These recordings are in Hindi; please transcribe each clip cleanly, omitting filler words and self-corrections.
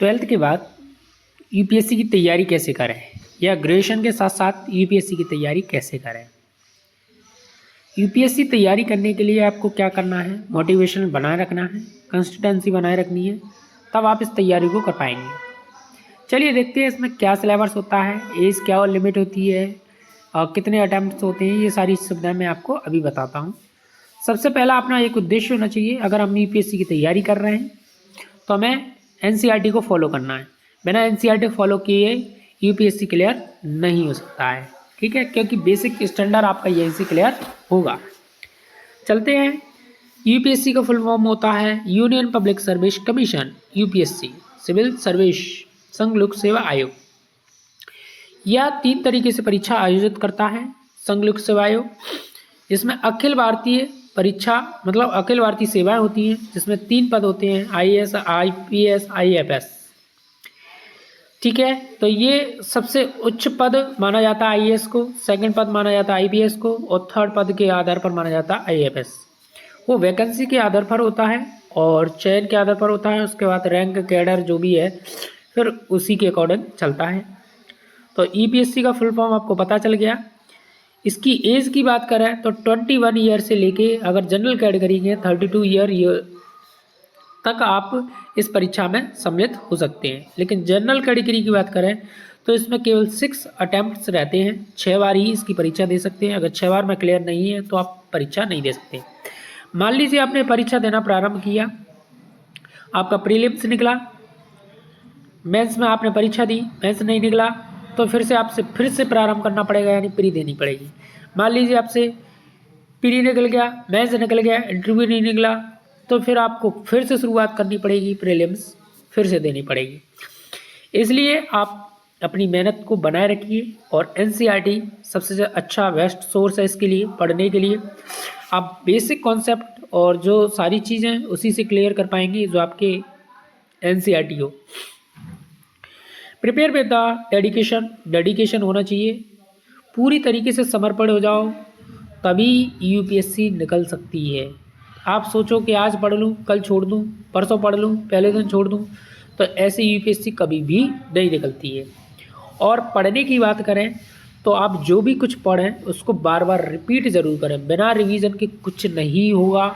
ट्वेल्थ के बाद यूपीएससी की तैयारी कैसे करें या ग्रेजुएशन के साथ साथ यूपीएससी की तैयारी कैसे करें। यूपीएससी तैयारी करने के लिए आपको क्या करना है, मोटिवेशन बनाए रखना है, कंसिस्टेंसी बनाए रखनी है, तब आप इस तैयारी को कर पाएंगे। चलिए देखते हैं इसमें क्या सिलेबस होता है, एज क्या और लिमिट होती है और कितने अटैम्प्ट्स होते हैं। ये सारी सुविधाएं मैं आपको अभी बताता हूँ। सबसे पहला अपना एक उद्देश्य होना चाहिए। अगर हम यूपीएससी की तैयारी कर रहे हैं तो हमें एनसीईआरटी को फॉलो करना है। बिना एनसीईआरटी फॉलो किए यूपीएससी क्लियर नहीं हो सकता है, ठीक है, क्योंकि बेसिक स्टैंडर्ड आपका यहीं से क्लियर होगा। चलते हैं। यूपीएससी का फुल फॉर्म होता है Union Public Service Commission, UPSC civil service संघ लोक सेवा आयोग। यह 3 तरीके से परीक्षा आयोजित करता है संघ लोक सेवा आयोग, जिसमें अखिल भारतीय परीक्षा मतलब अखिल भारतीय सेवाएं होती हैं, जिसमें 3 पद होते हैं, आईएएस, आईपीएस, आईएफएस, ठीक है। तो ये सबसे उच्च पद माना जाता है आईएएस को, सेकंड पद माना जाता है आईपीएस को और थर्ड पद के आधार पर माना जाता है आईएफएस। वो वैकेंसी के आधार पर होता है और चयन के आधार पर होता है। उसके बाद रैंक कैडर जो भी है फिर उसी के अकॉर्डिंग चलता है। तो यूपीएससी का फुल फॉर्म आपको पता चल गया। इसकी एज की बात करें तो 21 ईयर से लेके अगर जनरल कैटेगरी के 32 ईयर तक आप इस परीक्षा में सम्मिलित हो सकते हैं। लेकिन जनरल कैटेगरी की बात करें तो इसमें केवल 6 अटैम्प्ट्स रहते हैं, 6 बार ही इसकी परीक्षा दे सकते हैं। अगर 6 बार में क्लियर नहीं है तो आप परीक्षा नहीं दे सकते। मान लीजिए आपने परीक्षा देना प्रारंभ किया, आपका प्रीलिम्स निकला, मेंस में आपने परीक्षा दी, मेंस नहीं निकला तो फिर से प्रारंभ करना पड़ेगा, यानी प्री देनी पड़ेगी। मान लीजिए आपसे प्री निकल गया, मेंस निकल गया, इंटरव्यू नहीं निकला तो फिर आपको फिर से शुरुआत करनी पड़ेगी, प्रीलिम्स फिर से देनी पड़ेगी। इसलिए आप अपनी मेहनत को बनाए रखिए और एनसीईआरटी सबसे अच्छा बेस्ट सोर्स है इसके लिए पढ़ने के लिए। आप बेसिक कॉन्सेप्ट और जो सारी चीज़ें उसी से क्लियर कर पाएंगे जो आपके एनसीईआरटी हो। प्रिपेयर विद द डेडिकेशन होना चाहिए, पूरी तरीके से समर्पण हो जाओ, तभी यूपीएससी निकल सकती है। आप सोचो कि आज पढ़ लूँ, कल छोड़ दूँ, परसों पढ़ लूँ, पहले दिन छोड़ दूँ, तो ऐसे यूपीएससी कभी भी नहीं निकलती है। और पढ़ने की बात करें तो आप जो भी कुछ पढ़ें उसको बार बार रिपीट ज़रूर करें, बिना रिवीजन के कुछ नहीं होगा,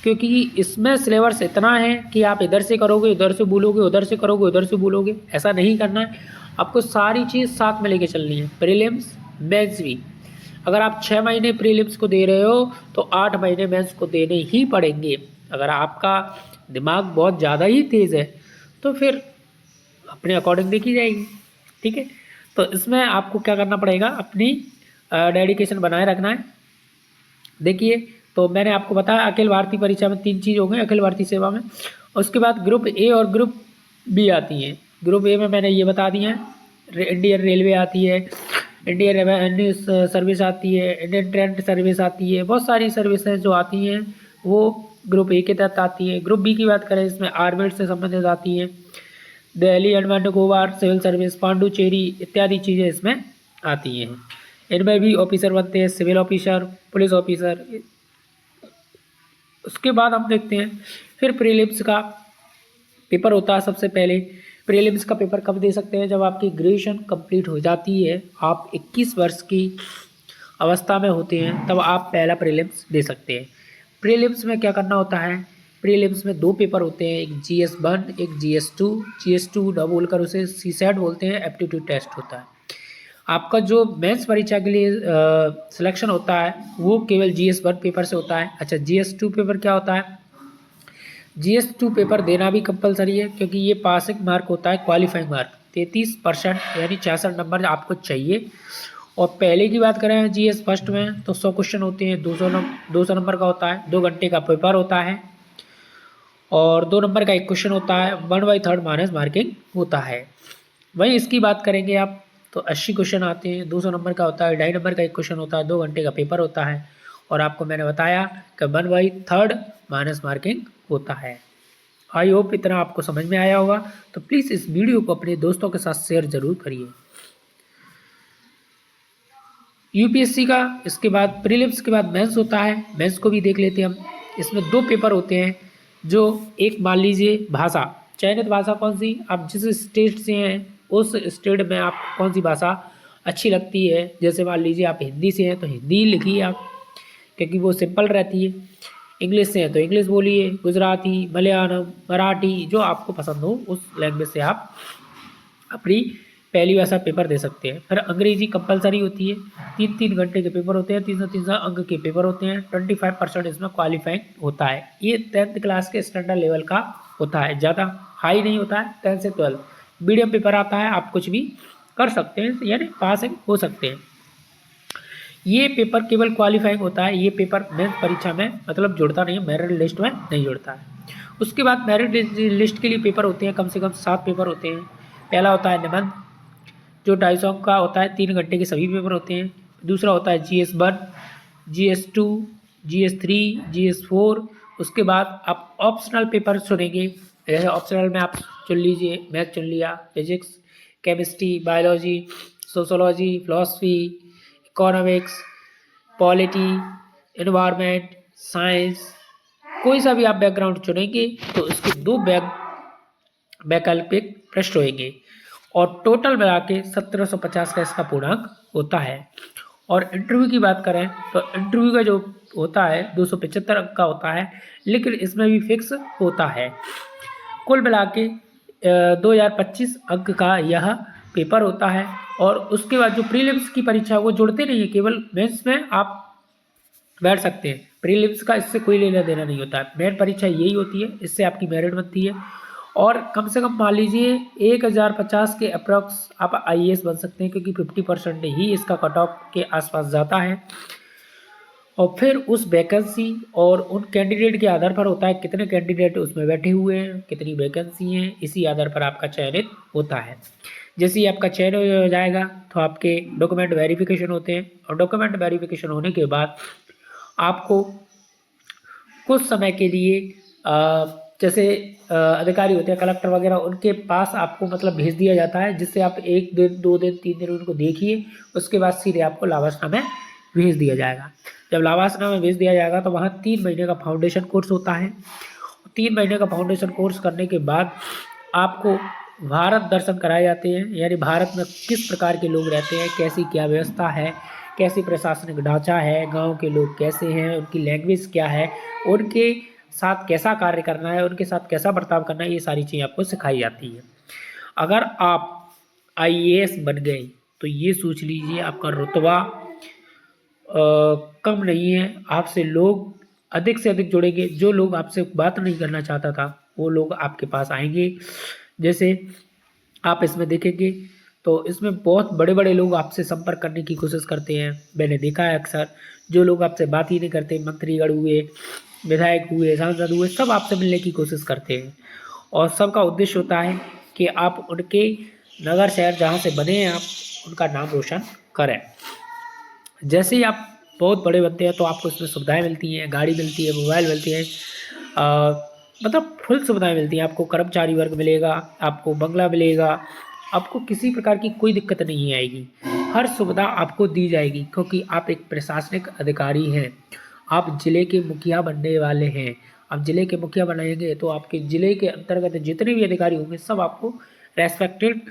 क्योंकि इसमें सिलेबस इतना है कि आप इधर से करोगे उधर से भूलोगे, उधर से करोगे उधर से भूलोगे। ऐसा नहीं करना है, आपको सारी चीज़ साथ में लेके चलनी है। प्रीलिम्स मेंस भी अगर आप 6 महीने प्रीलिम्स को दे रहे हो तो 8 महीने मेंस को देने ही पड़ेंगे। अगर आपका दिमाग बहुत ज़्यादा ही तेज़ है तो फिर अपने अकॉर्डिंग देखी जाएगी, ठीक है। तो इसमें आपको क्या करना पड़ेगा, अपनी डेडिकेशन बनाए रखना है। देखिए, तो मैंने आपको बताया अखिल भारतीय परीक्षा में 3 चीज़ हो गई अखिल भारतीय सेवा में। उसके बाद ग्रुप ए और ग्रुप बी आती हैं। ग्रुप ए में मैंने ये बता दिया है, इंडियन रेलवे आती है, इंडियन रेवेन्यू सर्विस आती है, इंडियन ट्रेंड सर्विस आती है, बहुत सारी सर्विसेज जो आती हैं वो ग्रुप ए के तहत आती है। ग्रुप बी की बात करें इसमें आर्मेड से संबंधित आती है, दिल्ली अंडमान निकोबार सिविल सर्विस, पांडुचेरी इत्यादि चीज़ें इसमें आती हैं। इनमें भी ऑफिसर बनते हैं, सिविल ऑफिसर, पुलिस ऑफिसर। उसके बाद हम देखते हैं फिर प्रीलिम्स का पेपर होता है। सबसे पहले प्रीलिम्स का पेपर कब दे सकते हैं, जब आपकी ग्रेजुएशन कंप्लीट हो जाती है, आप 21 वर्ष की अवस्था में होते हैं, तब आप पहला प्रीलिम्स दे सकते हैं। प्रीलिम्स में क्या करना होता है, प्रीलिम्स में 2 पेपर होते हैं, एक GS1 एक GS2। GS2 न बोलकर उसे CSAT बोलते हैं, एप्टीट्यूड टेस्ट होता है। आपका जो मेंस परीक्षा के लिए सिलेक्शन होता है वो केवल GS1 पेपर से होता है। अच्छा, GS2 पेपर क्या होता है, GS2 पेपर देना भी कंपलसरी है, क्योंकि ये पासिंग मार्क होता है, क्वालिफाइंग मार्क 33% यानी 66 नंबर आपको चाहिए। और पहले की बात करें GS फर्स्ट में तो 100 क्वेश्चन होते हैं, 200 नंबर का होता है, 2 घंटे का पेपर होता है और 2 नंबर का एक क्वेश्चन होता है, 1/3 माइनस मार्किंग होता है। वहीं इसकी बात करेंगे आप तो 80 क्वेश्चन आते हैं, 200 नंबर का होता है, 2.5 नंबर का एक क्वेश्चन होता है, 2 घंटे का पेपर होता है और आपको मैंने बताया कि 1/3 माइनस मार्किंग होता है। आई होप इतना आपको समझ में आया होगा। तो प्लीज़ इस वीडियो को अपने दोस्तों के साथ शेयर ज़रूर करिए। यूपीएससी का इसके बाद प्रीलिम्स के बाद मेंस होता है, मेंस को भी देख लेते हैं हम। इसमें 2 पेपर होते हैं, जो एक मान लीजिए भाषा, चयनित भाषा कौन सी, आप जिस स्टेट से हैं उस स्टेट में आपको कौन सी भाषा अच्छी लगती है। जैसे मान लीजिए आप हिंदी से हैं तो हिंदी लिखिए आप, क्योंकि वो सिंपल रहती है। इंग्लिश से हैं तो इंग्लिश बोलिए, गुजराती, मलयालम, मराठी, जो आपको पसंद हो उस लैंग्वेज से आप अपनी पहली भाषा पेपर दे सकते हैं। फिर अंग्रेजी कंपलसरी होती है, 3-3 घंटे के पेपर होते हैं, 300 अंक के पेपर होते हैं, 25% इसमें क्वालिफाइंग होता है। ये 10th क्लास के स्टैंडर्ड लेवल का होता है, ज़्यादा हाई नहीं होता है। 10 से 12 मीडियम पेपर आता है, आप कुछ भी कर सकते हैं, यानी पास हो सकते हैं। ये पेपर केवल क्वालिफाइंग होता है, ये पेपर मेंस परीक्षा में मतलब जुड़ता नहीं है, मेरिट लिस्ट में नहीं जुड़ता है। उसके बाद मेरिट लिस्ट के लिए पेपर होते हैं, कम से कम 7 पेपर होते हैं। पहला होता है निबंध, जो 250 अंक का होता है, 3 घंटे के सभी पेपर होते हैं। दूसरा होता है GS1, GS2, GS3, GS4। उसके बाद आप ऑप्शनल पेपर चुनेंगे, जैसे ऑप्शनल में आप चुन लीजिए, मैथ चुन लिया, physics, chemistry, biology, sociology, philosophy, economics, polity, environment, science, कोई सा भी आप बैकग्राउंड चुनेंगे तो उसके 2 वैकल्पिक प्रश्न होंगे और टोटल मिला के 1750 का इसका पूर्णांक होता है। और इंटरव्यू की बात करें तो इंटरव्यू का जो होता है 275 अंक का होता है, लेकिन इसमें भी फिक्स होता है। कुल मिला के 2025 अंक का यह पेपर होता है। और उसके बाद जो प्रीलिम्स की परीक्षा है वो जुड़ते नहीं है, केवल मेंस में आप बैठ सकते हैं। प्रीलिम्स का इससे कोई लेना देना नहीं होता है, मेन परीक्षा यही होती है, इससे आपकी मेरिट बनती है। और कम से कम मान लीजिए 1050 के अप्रॉक्स आप IAS बन सकते हैं, क्योंकि 50% ही इसका कट ऑफ के आसपास जाता है। और फिर उस वैकेंसी और उन कैंडिडेट के आधार पर होता है, कितने कैंडिडेट उसमें बैठे हुए हैं, कितनी वैकेंसी हैं, इसी आधार पर आपका चयनित होता है। जैसे ही आपका चयन हो जाएगा तो आपके डॉक्यूमेंट वेरिफिकेशन होते हैं, और डॉक्यूमेंट वेरिफिकेशन होने के बाद आपको कुछ समय के लिए जैसे अधिकारी होते हैं, कलेक्टर वगैरह, उनके पास आपको मतलब भेज दिया जाता है, जिससे आप 1 दिन 2 दिन 3 दिन उनको देखिए। उसके बाद सीधे आपको लावासनामे भेज दिया जाएगा। जब लावासनामे भेज दिया जाएगा तो वहाँ 3 महीने का फाउंडेशन कोर्स होता है। 3 महीने का फाउंडेशन कोर्स करने के बाद आपको भारत दर्शन कराए जाते हैं, यानी भारत में किस प्रकार के लोग रहते हैं, कैसी क्या व्यवस्था है, कैसी प्रशासनिक ढांचा है, गांव के लोग कैसे हैं, उनकी लैंग्वेज क्या है, उनके साथ कैसा कार्य करना है, उनके साथ कैसा बर्ताव करना है, ये सारी चीज़ें आपको सिखाई जाती है। अगर आप IAS बन गए तो ये सोच लीजिए आपका रुतबा कम नहीं है, आपसे लोग अधिक से अधिक जुड़ेंगे। जो लोग आपसे बात नहीं करना चाहता था वो लोग आपके पास आएंगे। जैसे आप इसमें देखेंगे तो इसमें बहुत बड़े बड़े लोग आपसे संपर्क करने की कोशिश करते हैं, मैंने देखा है अक्सर। जो लोग आपसे बात ही नहीं करते, मंत्रीगण हुए, विधायक हुए, सांसद हुए, सब आपसे मिलने की कोशिश करते हैं। और सबका उद्देश्य होता है कि आप उनके नगर शहर जहाँ से बने हैं आप उनका नाम रोशन करें। जैसे ही आप बहुत बड़े बनते हैं तो आपको इसमें सुविधाएं मिलती हैं, गाड़ी मिलती है, मोबाइल मिलती है, मतलब फुल सुविधाएं मिलती हैं। आपको कर्मचारी वर्ग मिलेगा, आपको बंगला मिलेगा, आपको किसी प्रकार की कोई दिक्कत नहीं आएगी। हर सुविधा आपको दी जाएगी, क्योंकि आप एक प्रशासनिक अधिकारी हैं, आप जिले के मुखिया बनने वाले हैं। आप जिले के मुखिया बनाएंगे तो आपके जिले के अंतर्गत जितने भी अधिकारी होंगे सब आपको रेस्पेक्टेड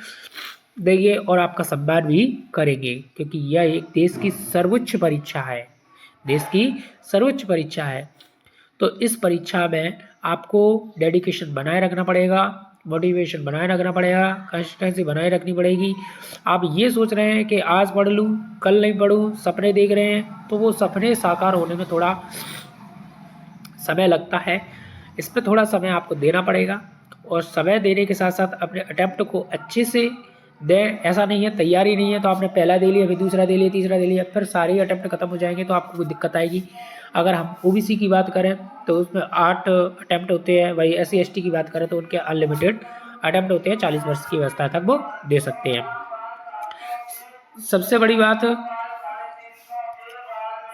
देंगे और आपका सम्मान भी करेंगे, क्योंकि यह एक देश की सर्वोच्च परीक्षा है, देश की सर्वोच्च परीक्षा है। तो इस परीक्षा में आपको डेडिकेशन बनाए रखना पड़ेगा, मोटिवेशन बनाए रखना पड़ेगा, कंसिस्टेंसी बनाए रखनी पड़ेगी। आप ये सोच रहे हैं कि आज पढ़ लूँ कल नहीं पढ़ूँ, सपने देख रहे हैं, तो वो सपने साकार होने में थोड़ा समय लगता है। इस पर थोड़ा समय आपको देना पड़ेगा, और समय देने के साथ साथ अपने अटैम्प्ट को अच्छे से दें। ऐसा नहीं है तैयारी नहीं है तो आपने पहला दे लिया, फिर दूसरा दे लिया, तीसरा दे लिया, फिर सारे अटैम्प्ट खत्म हो जाएंगे तो आपको कोई दिक्कत आएगी। अगर हम OBC की बात करें तो उसमें 8 अटैम्प्ट होते हैं, वही SC ST की बात करें तो उनके अनलिमिटेड अटैम्प्ट होते हैं, 40 वर्ष की अवस्था तक वो दे सकते हैं। सबसे बड़ी बात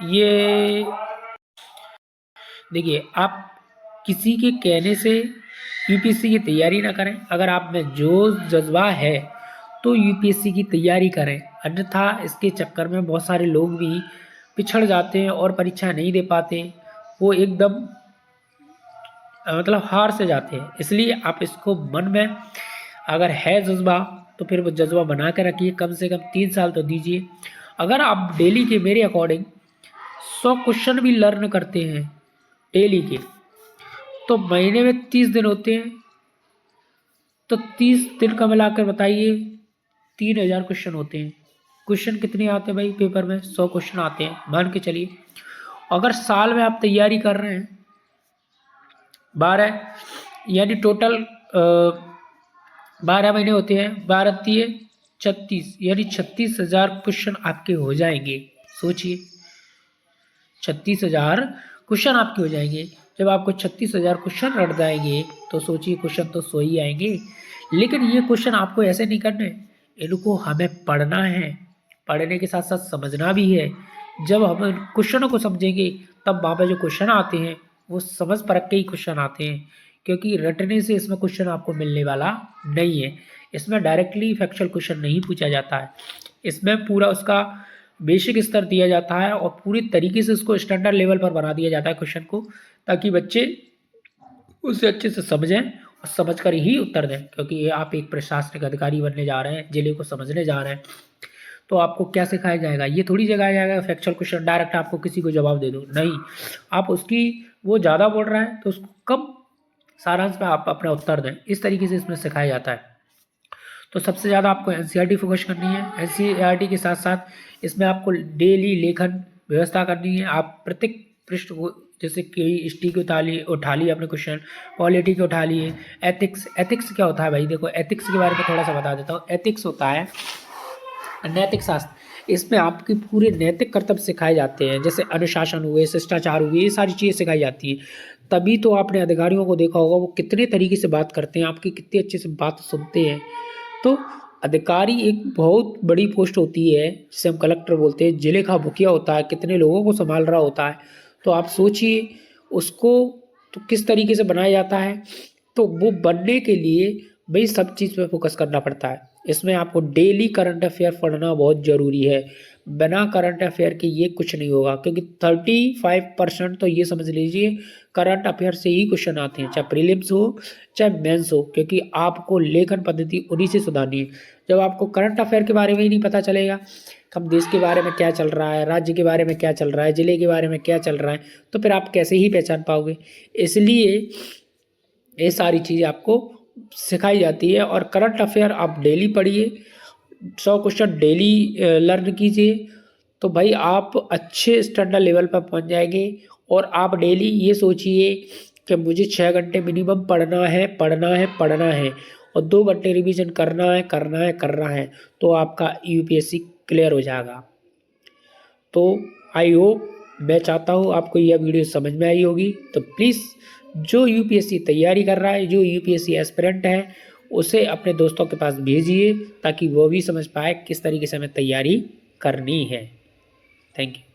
ये देखिए, आप किसी के कहने से UPSC की तैयारी ना करें। अगर आप में जोश जज्बा है तो UPSC की तैयारी करें, अन्यथा इसके चक्कर में बहुत सारे लोग भी पिछड़ जाते हैं और परीक्षा नहीं दे पाते। वो एकदम मतलब हार से जाते हैं। इसलिए आप इसको मन में अगर है जज्बा तो फिर वो जज्बा बना के रखिए, कम से कम 3 साल तो दीजिए। अगर आप डेली के मेरे अकॉर्डिंग 100 क्वेश्चन भी लर्न करते हैं डेली के, तो महीने में 30 दिन होते हैं, तो 30 दिन का मिलाकर बताइए 3000 क्वेश्चन होते हैं। क्वेश्चन कितने आते हैं भाई पेपर में? 100 क्वेश्चन आते हैं मान के चलिए। अगर साल में आप तैयारी कर रहे हैं 12, यानी टोटल 12 महीने होते हैं, 12×3=36, यानी 36,000 क्वेश्चन आपके हो जाएंगे। सोचिए 36,000 क्वेश्चन आपके हो जाएंगे। जब आपको 36,000 क्वेश्चन रट जाएंगे तो सोचिए क्वेश्चन तो 100 ही आएंगे। लेकिन ये क्वेश्चन आपको ऐसे नहीं करने, इनको हमें पढ़ना है, पढ़ने के साथ साथ समझना भी है। जब हम क्वेश्चनों को समझेंगे तब वहाँ पे जो क्वेश्चन आते हैं वो समझ परख के ही क्वेश्चन आते हैं, क्योंकि रटने से इसमें क्वेश्चन आपको मिलने वाला नहीं है। इसमें डायरेक्टली फैक्चुअल क्वेश्चन नहीं पूछा जाता है, इसमें पूरा उसका बेसिक स्तर दिया जाता है और पूरी तरीके से उसको स्टैंडर्ड लेवल पर बना दिया जाता है क्वेश्चन को, ताकि बच्चे उसे अच्छे से समझें और समझ कर ही उत्तर दें। क्योंकि ये आप एक प्रशासनिक अधिकारी बनने जा रहे हैं, जिले को समझने जा रहे हैं, तो आपको क्या सिखाया जाएगा? ये थोड़ी सिखाया जाएगा फैक्चुअल क्वेश्चन डायरेक्ट आपको किसी को जवाब दे दो, नहीं। आप उसकी वो ज़्यादा बोल रहा है तो उसको कम सारांश में आप अपना उत्तर दें, इस तरीके से इसमें सिखाया जाता है। तो सबसे ज़्यादा आपको एनसीईआरटी फोकस करनी है। एनसीईआरटी के साथ साथ इसमें आपको डेली लेखन व्यवस्था करनी है। आप प्रत्येक पृष्ठ को, जैसे कि हिस्ट्री की उठा लिए अपने क्वेश्चन, पॉलिटी के उठा लिए, एथिक्स क्या होता है भाई? देखो एथिक्स के बारे में थोड़ा सा बता देता हूँ। एथिक्स होता है नैतिक शास्त्र। इसमें आपके पूरे नैतिक कर्तव्य सिखाए जाते हैं, जैसे अनुशासन हुए, शिष्टाचार हुए, ये सारी चीज़ें सिखाई जाती हैं। तभी तो आपने अधिकारियों को देखा होगा वो कितने तरीके से बात करते हैं, आपकी कितने अच्छे से बात सुनते हैं। तो अधिकारी एक बहुत बड़ी पोस्ट होती है, जिसे हम कलेक्टर बोलते हैं, जिले का मुखिया होता है, कितने लोगों को संभाल रहा होता है। तो आप सोचिए उसको तो किस तरीके से बनाया जाता है। तो वो बनने के लिए भाई सब चीज़ पे फोकस करना पड़ता है। इसमें आपको डेली करंट अफेयर पढ़ना बहुत ज़रूरी है। बिना करंट अफेयर के ये कुछ नहीं होगा, क्योंकि 35% तो ये समझ लीजिए करंट अफेयर से ही क्वेश्चन आते हैं, चाहे प्रीलिम्स हो चाहे मेंस हो, क्योंकि आपको लेखन पद्धति उन्हीं से सुधारनी है। जब आपको करंट अफेयर के बारे में ही नहीं पता चलेगा, हम देश के बारे में क्या चल रहा है, राज्य के बारे में क्या चल रहा है, जिले के बारे में क्या चल रहा है, तो फिर आप कैसे ही पहचान पाओगे? इसलिए ये सारी चीज़ें आपको सिखाई जाती है। और करंट अफेयर आप डेली पढ़िए, 100 क्वेश्चन डेली लर्न कीजिए, तो भाई आप अच्छे स्टैंडर्ड लेवल पर पहुंच जाएंगे। और आप डेली ये सोचिए कि मुझे 6 घंटे मिनिमम पढ़ना है और 2 घंटे रिवीजन करना है, तो आपका यूपीएससी क्लियर हो जाएगा। तो आई होप, मैं चाहता हूँ आपको यह वीडियो समझ में आई होगी। तो प्लीज़ जो यूपीएससी तैयारी कर रहा है, जो यूपीएससी एस्पिरेंट है, उसे अपने दोस्तों के पास भेजिए, ताकि वो भी समझ पाए किस तरीके से हमें तैयारी करनी है। Thank you.